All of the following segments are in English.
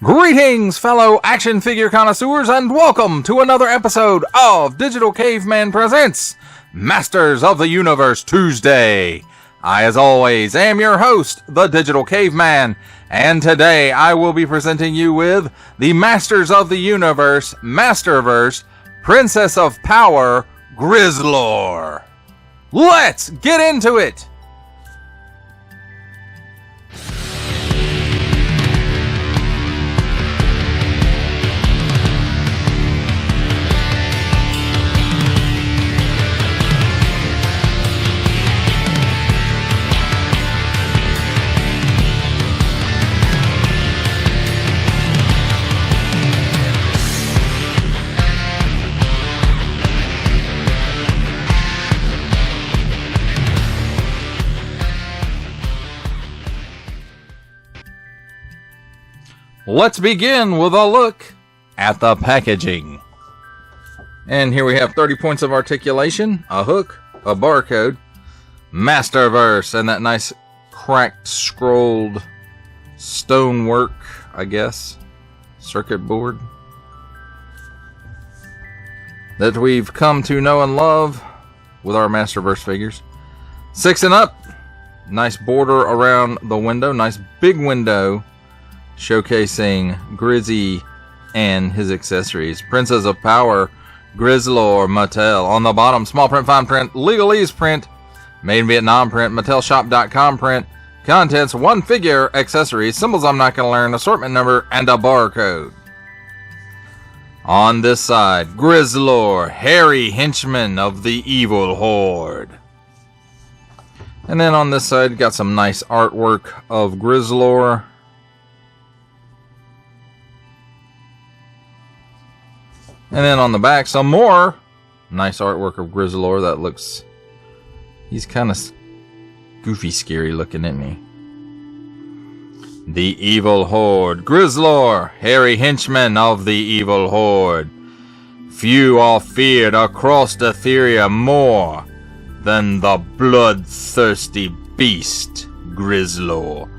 Greetings, fellow action figure connoisseurs, and welcome to another episode of Digital Caveman Presents Masters of the Universe Tuesday. I, as always, am your host, the Digital Caveman, and today I will be presenting you with the Masters of the Universe Masterverse Princess of Power Grizzlor. Let's get into it! Let's begin with a look at the packaging. And here we have 30 points of articulation, a hook, a barcode, Masterverse, and that nice cracked scrolled stonework, I guess, circuit board that we've come to know and love with our Masterverse figures. 6 and up, nice border around the window, nice big window showcasing Grizzy and his accessories. Princess of Power, Grizzlor, Mattel. On the bottom, small print, fine print, legalese print, made in Vietnam print, MattelShop.com print. Contents, 1 figure, accessories, symbols I'm not going to learn, assortment number, and a barcode. On this side, Grizzlor, hairy henchman of the evil horde. And then on this side, got some nice artwork of Grizzlor. And then on the back, some more nice artwork of Grizzlor that looks... he's kind of goofy, scary looking, isn't he? The Evil Horde. Grizzlor, hairy henchman of the Evil Horde. Few are feared across Etheria more than the bloodthirsty beast, Grizzlor.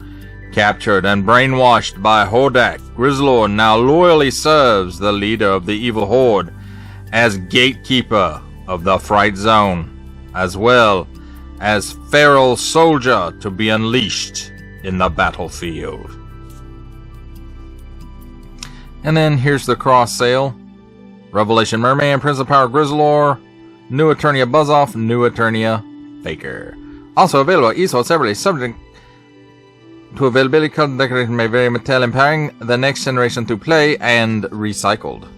Captured and brainwashed by Hordak, Grizzlor now loyally serves the leader of the evil horde as gatekeeper of the Fright Zone, as well as feral soldier to be unleashed in the battlefield. And then here's the cross sale. Revelation Merman, Prince of Power Grizzlor, New Eternia Buzzoff, New Eternia Faker. Also available at eSword separately, subject to availability. Colored decoration may vary. Mattel empowering the next generation to play and recycled.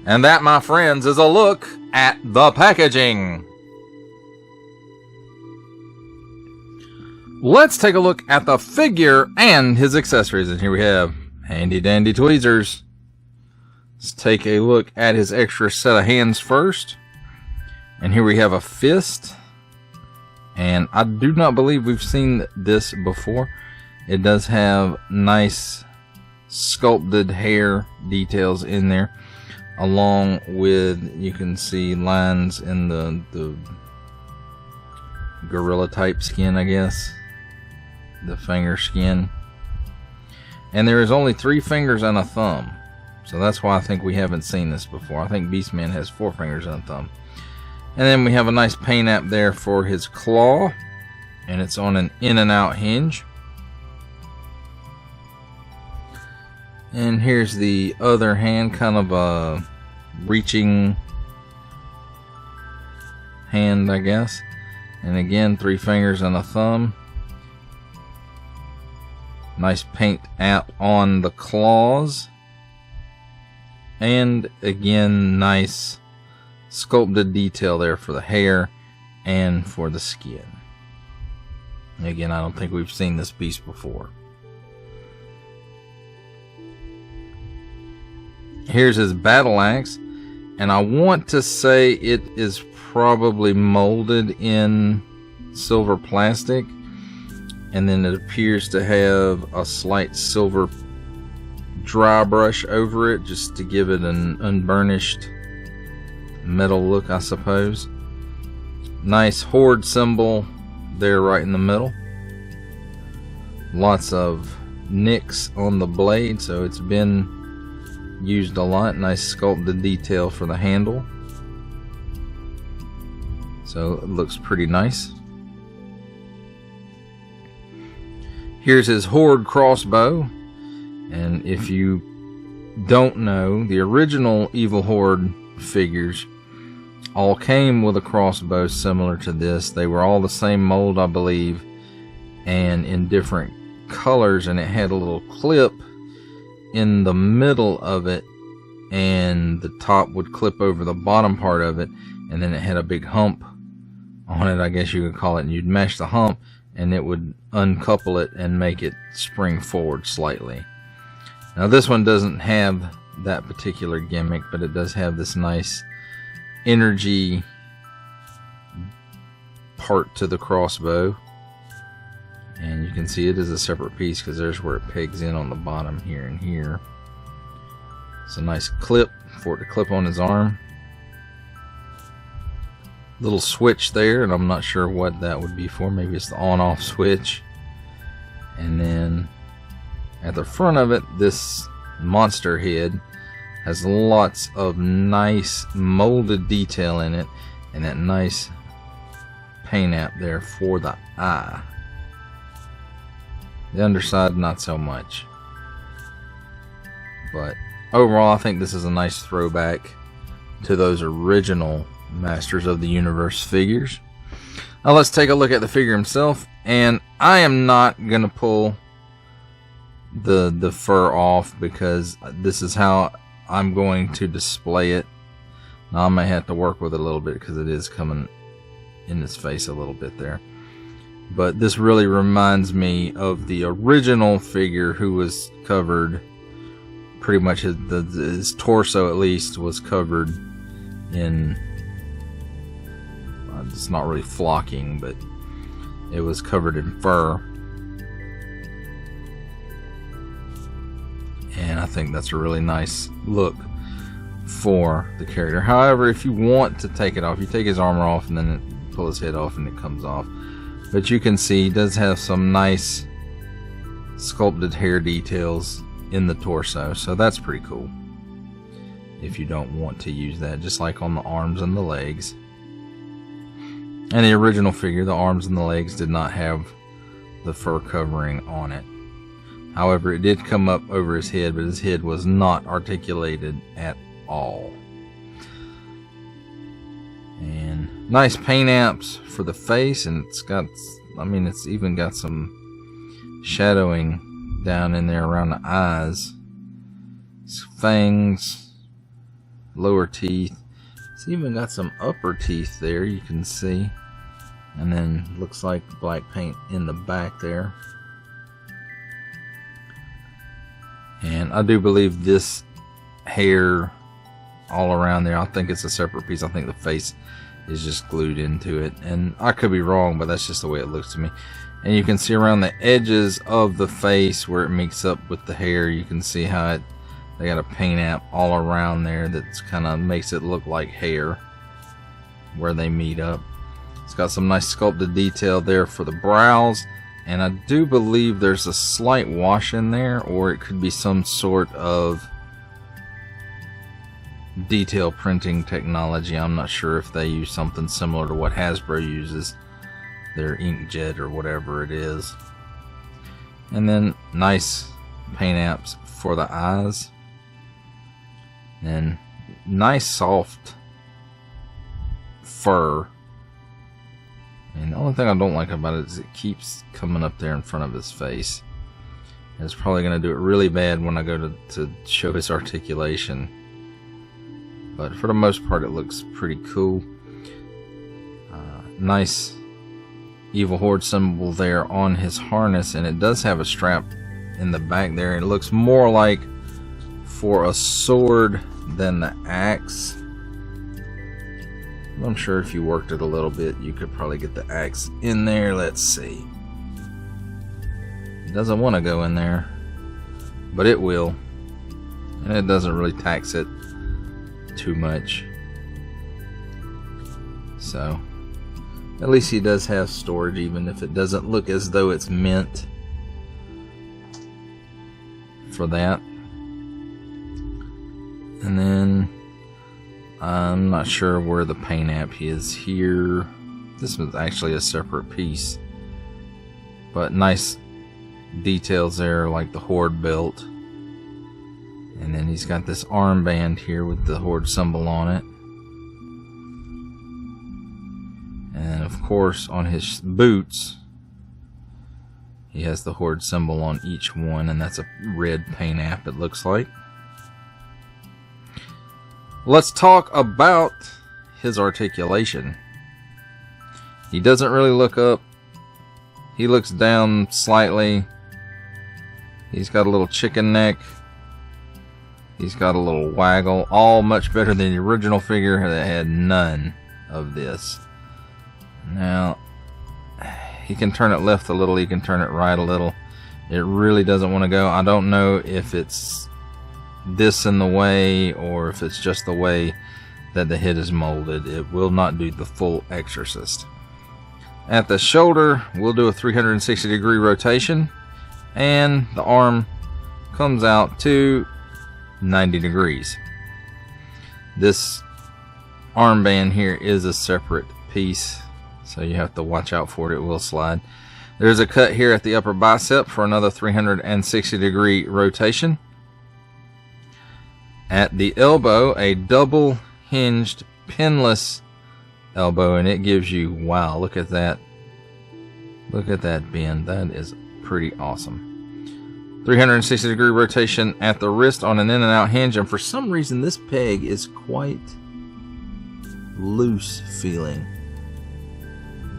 And that, my friends, is a look at the packaging. Let's take a look at the figure and his accessories. And here we have handy dandy tweezers. Let's take a look at his extra set of hands first. And here we have a fist. And I do not believe we've seen this before. It does have nice sculpted hair details in there, along with, you can see lines in the gorilla type skin, I guess, the finger skin. And there is only 3 fingers and a thumb, so that's why I think we haven't seen this before. I think Beastman has 4 fingers and a thumb. And then we have a nice paint app there for his claw. And it's on an in and out hinge. And here's the other hand, kind of a reaching hand, I guess. And again, 3 fingers and a thumb. Nice paint app on the claws. And again, nice sculpted detail there for the hair and for the skin. Again, I don't think we've seen this beast before. Here's his battle axe, and I want to say it is probably molded in silver plastic, and then it appears to have a slight silver dry brush over it just to give it an unburnished metal look, I suppose. Nice horde symbol there right in the middle. Lots of nicks on the blade, so it's been used a lot. Nice sculpted detail for the handle, so it looks pretty nice. Here's his Horde crossbow, and if you don't know, the original Evil Horde figures all came with a crossbow similar to this. They were all the same mold, I believe, and in different colors, and it had a little clip in the middle of it, and the top would clip over the bottom part of it, and then it had a big hump on it, I guess you could call it, and you'd mash the hump and it would uncouple it and make it spring forward slightly. Now this one doesn't have that particular gimmick, but it does have this nice energy part to the crossbow, and you can see it is a separate piece because there's where it pegs in on the bottom here and here. It's a nice clip for it to clip on his arm. Little switch there, and I'm not sure what that would be for. Maybe it's the on-off switch. And then at the front of it, this monster head has lots of nice molded detail in it, and that nice paint app there for the eye. The underside, not so much. But overall, I think this is a nice throwback to those original Masters of the Universe figures. Now let's take a look at the figure himself, and I am not going to pull the fur off because this is how I'm going to display it. Now I may have to work with it a little bit because it is coming in his face a little bit there. But this really reminds me of the original figure, who was covered, pretty much his torso at least was covered in, it's not really flocking, but it was covered in fur. And I think that's a really nice look for the character. However, if you want to take it off, you take his armor off and then pull his head off and it comes off. But you can see he does have some nice sculpted hair details in the torso, so that's pretty cool. If you don't want to use that, just like on the arms and the legs. And the original figure, the arms and the legs did not have the fur covering on it. However, it did come up over his head, but his head was not articulated at all. And nice paint apps for the face, and it's got, I mean, it's even got some shadowing down in there around the eyes. Fangs, lower teeth. It's even got some upper teeth there, you can see. And then looks like black paint in the back there. And I do believe this hair all around there, I think it's a separate piece. I think the face is just glued into it. And I could be wrong, but that's just the way it looks to me. And you can see around the edges of the face where it meets up with the hair, you can see how they got a paint app all around there that's kind of makes it look like hair where they meet up. It's got some nice sculpted detail there for the brows, and I do believe there's a slight wash in there, or it could be some sort of detail printing technology. I'm not sure if they use something similar to what Hasbro uses, their inkjet or whatever it is. And then nice paint apps for the eyes. And nice soft fur. And the only thing I don't like about it is it keeps coming up there in front of his face. And it's probably going to do it really bad when I go to show his articulation. But for the most part, it looks pretty cool. Nice Evil Horde symbol there on his harness, and it does have a strap in the back there. It looks more like for a sword than the axe. I'm sure if you worked it a little bit, you could probably get the axe in there. Let's see. It doesn't want to go in there, but it will. And it doesn't really tax it too much. So, at least he does have storage, even if it doesn't look as though it's meant for that. And then I'm not sure where the paint app is here. This was actually a separate piece, but nice details there, like the Horde belt. And then he's got this armband here with the Horde symbol on it. And of course on his boots he has the Horde symbol on each one, and that's a red paint app, it looks like. Let's talk about his articulation. He doesn't really look up. He looks down slightly. He's got a little chicken neck. He's got a little waggle. All much better than the original figure that had none of this. Now, he can turn it left a little. He can turn it right a little. It really doesn't want to go. I don't know if it's this in the way or if it's just the way that the head is molded. It will not do the full Exorcist. At the shoulder, we'll do a 360-degree rotation, and the arm comes out to 90 degrees. This armband here is a separate piece, so you have to watch out for it. It will slide. There's a cut here at the upper bicep for another 360-degree rotation. At the elbow, a double hinged pinless elbow, and it gives you, wow, look at that. Look at that bend. That is pretty awesome. 360-degree rotation at the wrist on an in and out hinge, and for some reason this peg is quite loose feeling.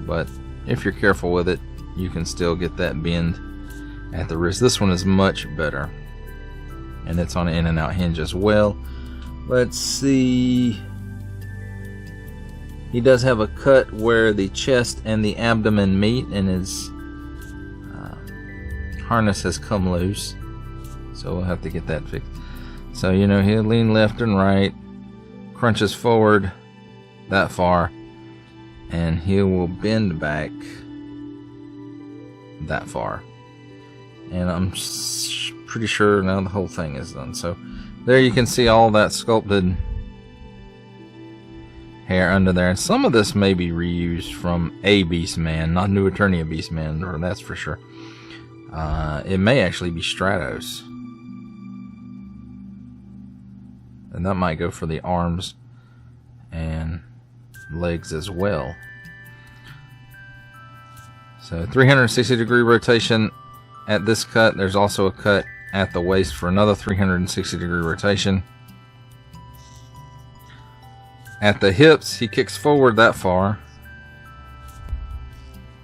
But if you're careful with it, you can still get that bend at the wrist. This one is much better, and it's on an in and out hinge as well. Let's see. He does have a cut where the chest and the abdomen meet, and his harness has come loose, so we'll have to get that fixed. So, you know, he'll lean left and right, crunches forward that far, and he will bend back that far. And I'm pretty sure now the whole thing is done. So there you can see all that sculpted hair under there, and some of this may be reused from a Beastman, not New Eternia Beastman, or that's for sure. It may actually be Stratos, and that might go for the arms and legs as well. So 360-degree rotation at this cut. There's also a cut at the waist for another 360-degree rotation. At the hips, he kicks forward that far,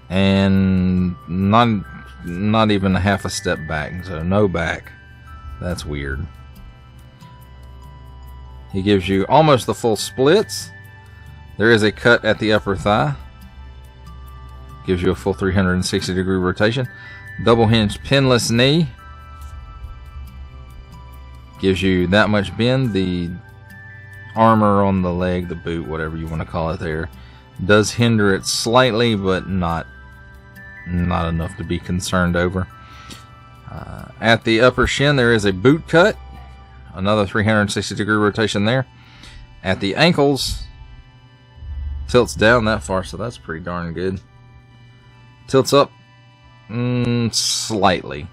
and not even a half a step back, so no back. That's weird. He gives you almost the full splits. There is a cut at the upper thigh. Gives you a full 360-degree rotation. Double hinge pinless knee. Gives you that much bend. The armor on the leg, the boot, whatever you want to call it there, does hinder it slightly, but not enough to be concerned over. At the upper shin, there is a boot cut. Another 360-degree rotation there. At the ankles, tilts down that far, so that's pretty darn good. Tilts up slightly.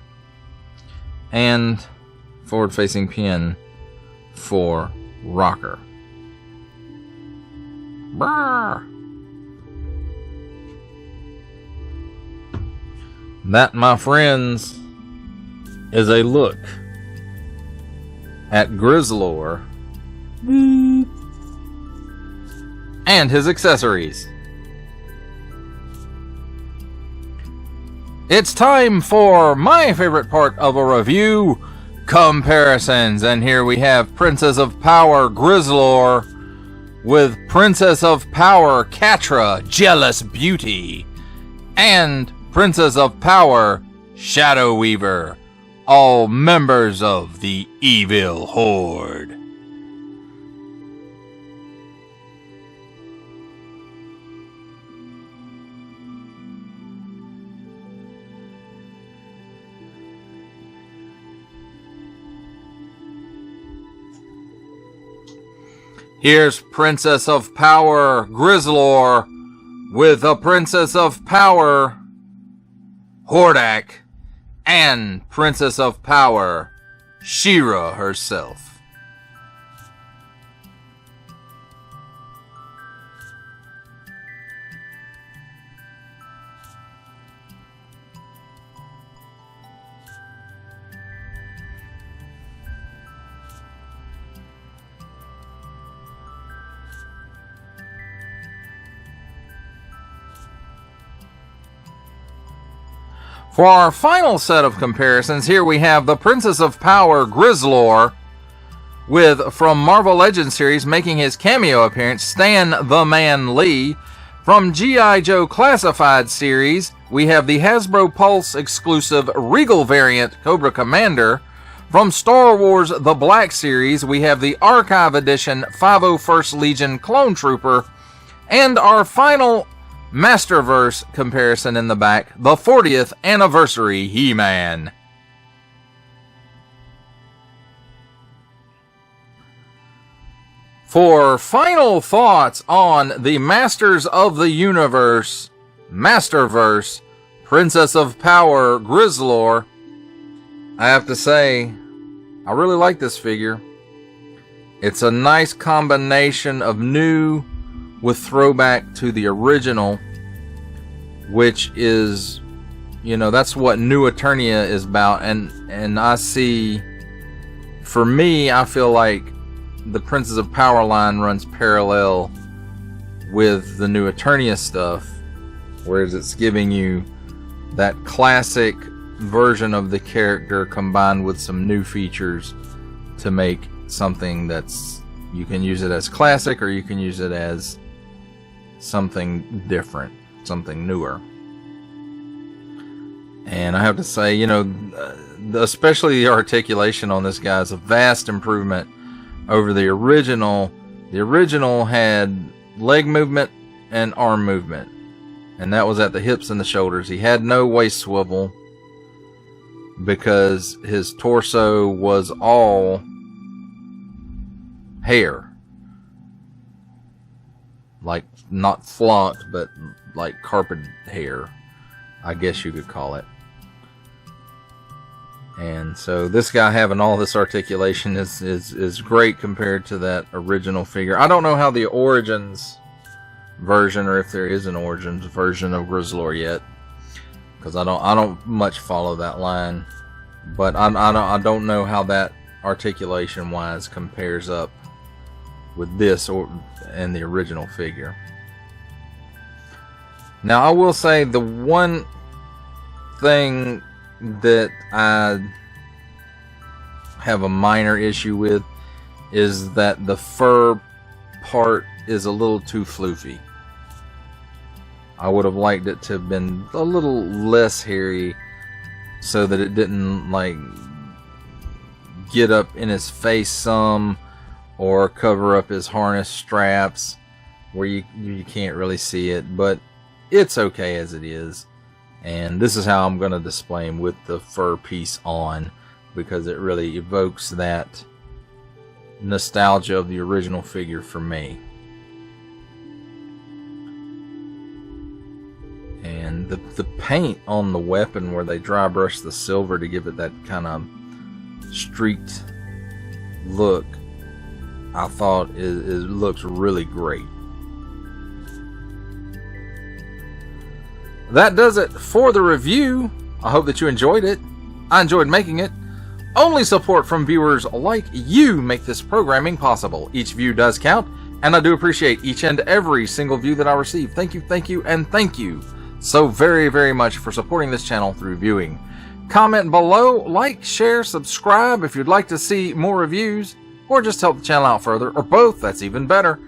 And forward-facing pin for rocker. Brrr. That, my friends, is a look at Grizzlor and his accessories. It's time for my favorite part of a review, comparisons. And here we have Princess of Power Grizzlor with Princess of Power Catra Jealous Beauty and Princess of Power Shadow Weaver, all members of the Evil Horde. Here's Princess of Power Grizzlor with a Princess of Power Hordak and Princess of Power She-Ra herself. For our final set of comparisons, here we have the Princess of Power Grizzlor with, from Marvel Legends series, making his cameo appearance, Stan the Man Lee. From G.I. Joe Classified series, we have the Hasbro Pulse exclusive Regal variant Cobra Commander. From Star Wars The Black series, we have the Archive Edition 501st Legion Clone Trooper. And our final Masterverse comparison in the back, the 40th Anniversary He-Man. For final thoughts on the Masters of the Universe, Masterverse, Princess of Power Grizzlor, I have to say, I really like this figure. It's a nice combination of new with throwback to the original, which is, you know, that's what New Eternia is about. And I see, for me, I feel like the Princess of Power line runs parallel with the New Eternia stuff, whereas it's giving you that classic version of the character combined with some new features to make something that's, you can use it as classic or you can use it as something different, something newer. And I have to say, you know, especially the articulation on this guy is a vast improvement over the original. The original had leg movement and arm movement, and that was at the hips and the shoulders. He had no waist swivel because his torso was all hair. Like, not flocked, but like carpet hair, I guess you could call it. And so this guy having all this articulation is great compared to that original figure. I don't know how the Origins version, or if there is an Origins version of Grizzlor yet, because I don't much follow that line. But I don't know how that articulation wise compares up with this and the original figure. Now, I will say the one thing that I have a minor issue with is that the fur part is a little too floofy. I would have liked it to have been a little less hairy so that it didn't like get up in his face some or cover up his harness straps where you can't really see it, but it's okay as it is. And this is how I'm going to display him with the fur piece on, because it really evokes that nostalgia of the original figure for me. And the paint on the weapon where they dry brush the silver to give it that kind of streaked look, I thought it looks really great. That does it for the review. I hope that you enjoyed it. I enjoyed making it. Only support from viewers like you make this programming possible. Each view does count, and I do appreciate each and every single view that I receive. Thank you, and thank you so very, very much for supporting this channel through viewing. Comment below, like, share, subscribe if you'd like to see more reviews, or just help the channel out further, or both, that's even better.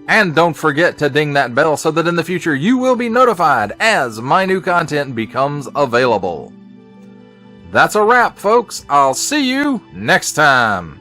And don't forget to ding that bell so that in the future you will be notified as my new content becomes available. That's a wrap, folks. I'll see you next time.